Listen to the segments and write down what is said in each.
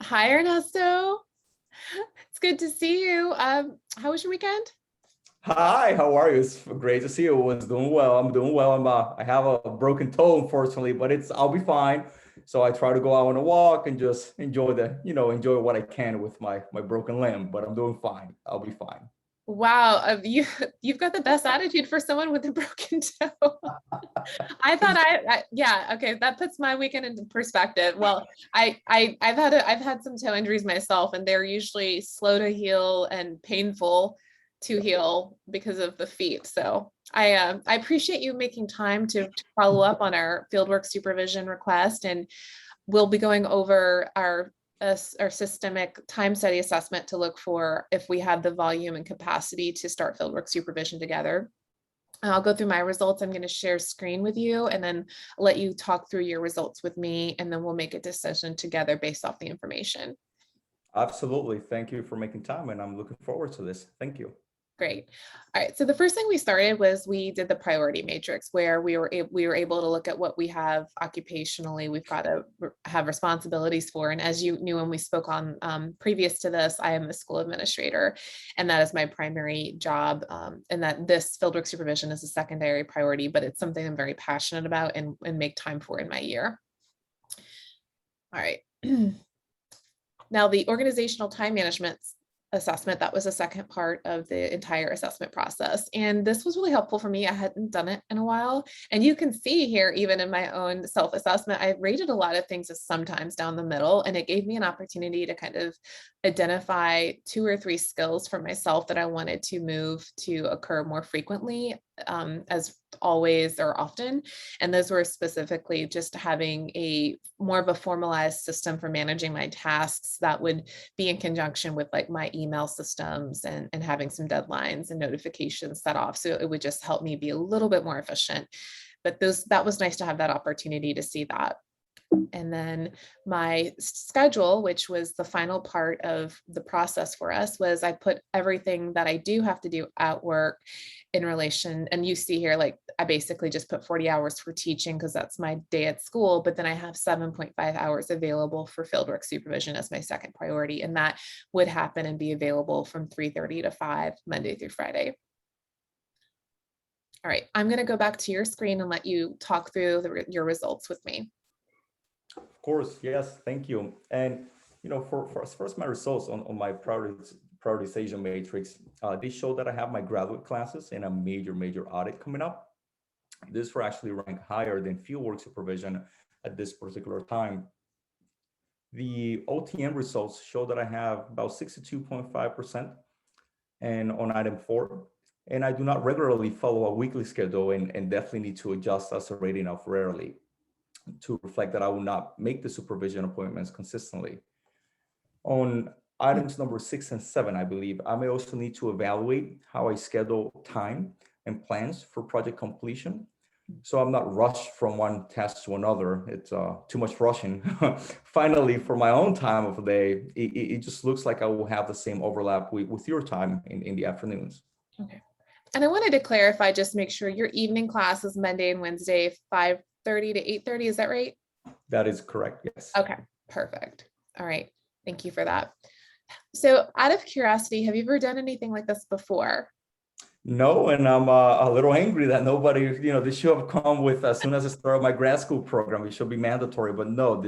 Hi, Ernesto. It's good to see you. How was your weekend? Hi, how are you? It's great to see you. Was doing well. I'm doing well. I have a broken toe, unfortunately, but I'll be fine. So I try to go out on a walk and just enjoy enjoy what I can with my broken limb. But I'm doing fine. I'll be fine. Wow, you've got the best attitude for someone with a broken toe. I thought yeah, okay, that puts my weekend into perspective. Well, I've had some toe injuries myself, and they're usually slow to heal and painful to heal because of the feet. So I appreciate you making time to follow up on our fieldwork supervision request, and we'll be going over our systemic time study assessment to look for if we have the volume and capacity to start fieldwork supervision together. I'll go through my results. I'm going to share screen with you and then let you talk through your results with me, and then we'll make a decision together based off the information. Absolutely. Thank you for making time, and I'm looking forward to this. Thank you. Great. All right. So the first thing we started was we did the priority matrix, where we were able to look at what we have occupationally. We've got to have responsibilities for. And as you knew when we spoke on previous to this, I am a school administrator, and that is my primary job. And that this fieldwork supervision is a secondary priority, but it's something I'm very passionate about and make time for in my year. All right. Now, the organizational time management assessment, that was the second part of the entire assessment process. And this was really helpful for me. I hadn't done it in a while. And you can see here, even in my own self-assessment, I rated a lot of things as sometimes down the middle. And it gave me an opportunity to kind of identify 2 or 3 skills for myself that I wanted to move to occur more frequently, as always or often. And those were specifically just having a more of a formalized system for managing my tasks that would be in conjunction with like my email systems and having some deadlines and notifications set off. So it would just help me be a little bit more efficient. But that was nice to have that opportunity to see that. And then my schedule, which was the final part of the process for us, was I put everything that I do have to do at work in relation. And you see here, like I basically just put 40 hours for teaching because that's my day at school, but then I have 7.5 hours available for fieldwork supervision as my second priority. And that would happen and be available from 3:30 to 5, Monday through Friday. All right, I'm going to go back to your screen and let you talk through your results with me. Of course, yes, thank you. And for as far as my results on my prioritization matrix, they show that I have my graduate classes and a major audit coming up. This will actually rank higher than fieldwork supervision at this particular time. The OTM results show that I have about 62.5% and on item 4. And I do not regularly follow a weekly schedule and definitely need to adjust as a rating of rarely to reflect that I will not make the supervision appointments consistently. On items number 6 and 7, I believe I may also need to evaluate how I schedule time and plans for project completion. So I'm not rushed from one task to another. It's too much rushing. Finally, for my own time of the day, it just looks like I will have the same overlap with your time in the afternoons. Okay. And I wanted to clarify, just make sure your evening class is Monday and Wednesday, 5:30 to 8:30. Is that right? That is correct. Yes. Okay, perfect. All right. Thank you for that. So out of curiosity, have you ever done anything like this before? No, and I'm a little angry that nobody, this should have come with as soon as I started my grad school program. It should be mandatory, but no,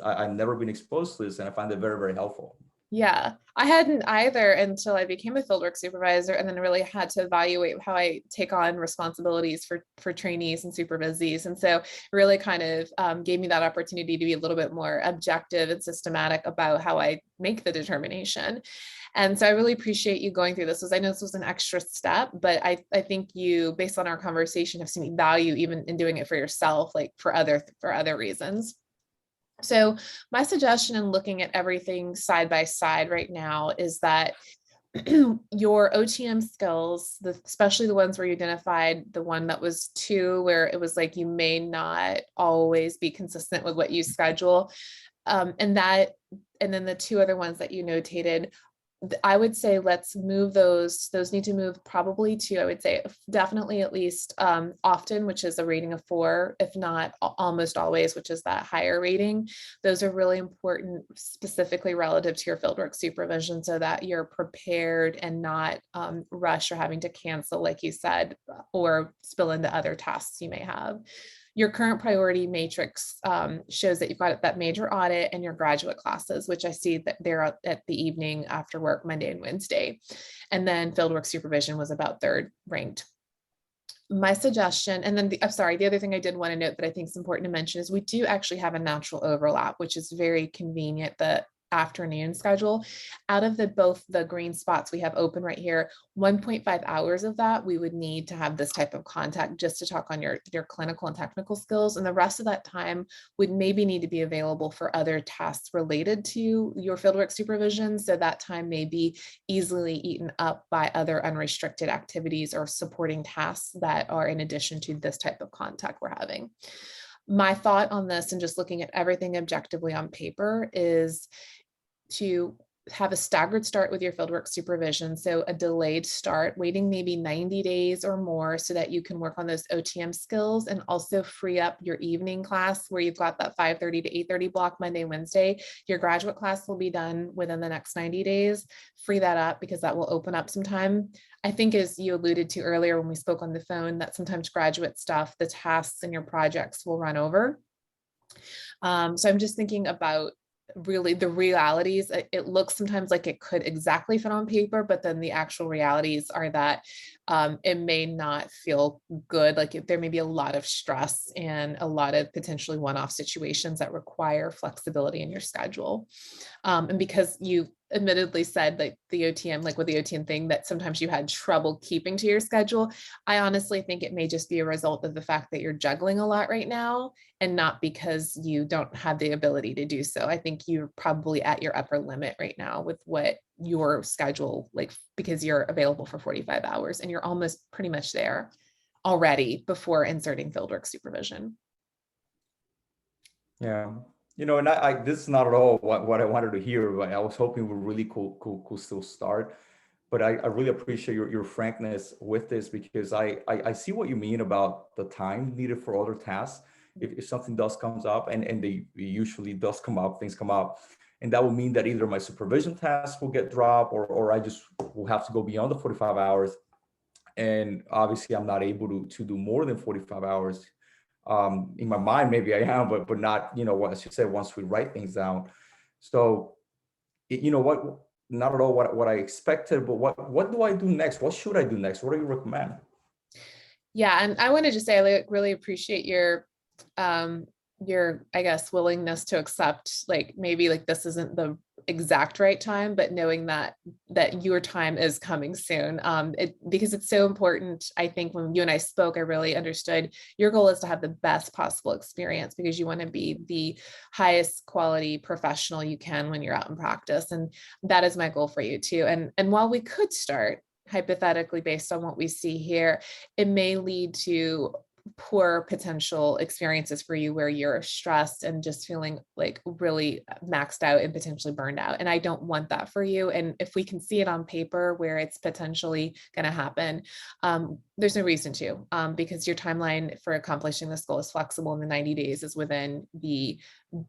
I've never been exposed to this, and I find it very helpful. Yeah, I hadn't either until I became a fieldwork supervisor, and then really had to evaluate how I take on responsibilities for trainees and supervisees. And so really kind of gave me that opportunity to be a little bit more objective and systematic about how I make the determination. And so I really appreciate you going through this, because I know this was an extra step, but I think you, based on our conversation, have seen value even in doing it for yourself, like for other reasons. So my suggestion in looking at everything side by side right now is that your OTM skills, especially the ones where you identified the one that was 2, where it was like you may not always be consistent with what you schedule, and then the 2 other ones that you notated I would say let's move those need to move probably to, I would say definitely at least often, which is a rating of 4, if not almost always, which is that higher rating. Those are really important, specifically relative to your fieldwork supervision, so that you're prepared and not rush or having to cancel, like you said, or spill into other tasks you may have. Your current priority matrix shows that you've got that major audit and your graduate classes, which I see that they're at the evening after work, Monday and Wednesday. And then fieldwork supervision was about 3rd ranked. My suggestion, and then I'm sorry, the other thing I did want to note that I think is important to mention is we do actually have a natural overlap, which is very convenient. The afternoon schedule, out of both the green spots we have open right here, 1.5 hours of that we would need to have this type of contact just to talk on your clinical and technical skills, and the rest of that time would maybe need to be available for other tasks related to your fieldwork supervision, so that time may be easily eaten up by other unrestricted activities or supporting tasks that are in addition to this type of contact we're having. My thought on this, and just looking at everything objectively on paper, is to have a staggered start with your fieldwork supervision. So a delayed start, waiting maybe 90 days or more so that you can work on those OTM skills, and also free up your evening class where you've got that 5:30 to 8:30 block Monday, Wednesday. Your graduate class will be done within the next 90 days. Free that up because that will open up some time. I think, as you alluded to earlier when we spoke on the phone, that sometimes graduate stuff, the tasks and your projects will run over. So I'm just thinking about really the realities. It looks sometimes like it could exactly fit on paper, but then the actual realities are that it may not feel good. Like there may be a lot of stress and a lot of potentially one-off situations that require flexibility in your schedule. And because you admittedly said like the OTM, like with the OTM thing, that sometimes you had trouble keeping to your schedule, I honestly think it may just be a result of the fact that you're juggling a lot right now, and not because you don't have the ability to do so. I think you're probably at your upper limit right now with what your schedule, like, because you're available for 45 hours and you're almost pretty much there already before inserting fieldwork supervision. Yeah, and this is not at all what I wanted to hear, but I was hoping we really could still start. But I really appreciate your frankness with this, because I see what you mean about the time needed for other tasks. If something does comes up, and they usually does come up, things come up, and that will mean that either my supervision tasks will get dropped, or I just will have to go beyond the 45 hours. And obviously I'm not able to do more than 45 hours. In my mind, maybe I am, but not, as you said, once we write things down. So, what, not at all what I expected, but what do I do next? What should I do next? What do you recommend? Yeah, and I want to just say I really appreciate your, I guess, willingness to accept, like, maybe like this isn't the exact right time, but knowing that your time is coming soon. Because it's so important. I think when you and I spoke, I really understood your goal is to have the best possible experience, because you want to be the highest quality professional you can when you're out in practice. And that is my goal for you too. And while we could start hypothetically based on what we see here, it may lead to poor potential experiences for you where you're stressed and just feeling like really maxed out and potentially burned out. And I don't want that for you. And if we can see it on paper where it's potentially going to happen, there's no reason to, because your timeline for accomplishing this goal is flexible, and the 90 days is within the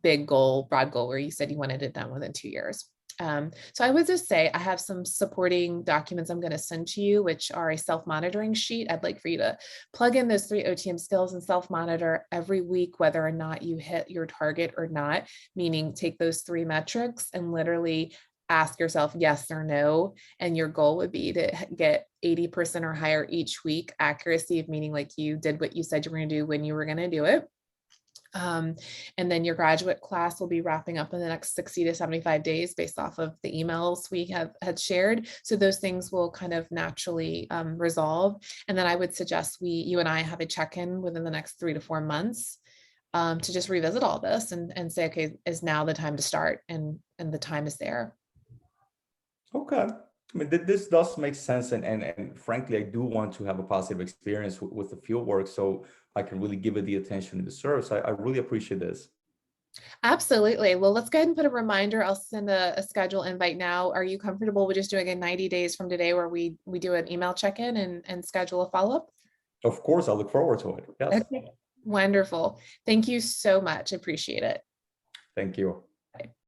big goal, broad goal, where you said you wanted it done within 2 years. So I would just say I have some supporting documents I'm going to send to you, which are a self-monitoring sheet. I'd like for you to plug in those 3 OTM skills and self-monitor every week, whether or not you hit your target or not, meaning take those 3 metrics and literally ask yourself yes or no. And your goal would be to get 80% or higher each week accuracy, of meaning like you did what you said you were going to do when you were going to do it. And then your graduate class will be wrapping up in the next 60 to 75 days based off of the emails we had shared. So those things will kind of naturally resolve. And then I would suggest you and I have a check-in within the next 3 to 4 months to just revisit all this and say, okay, is now the time to start? And the time is there. Okay. I mean, this does make sense. And frankly, I do want to have a positive experience with the field work, so I can really give it the attention it deserves. I really appreciate this. Absolutely. Well, let's go ahead and put a reminder. I'll send a schedule invite now. Are you comfortable with just doing a 90 days from today where we do an email check-in and schedule a follow-up? Of course, I look forward to it. Yes. Okay. Wonderful. Thank you so much. Appreciate it. Thank you. Bye.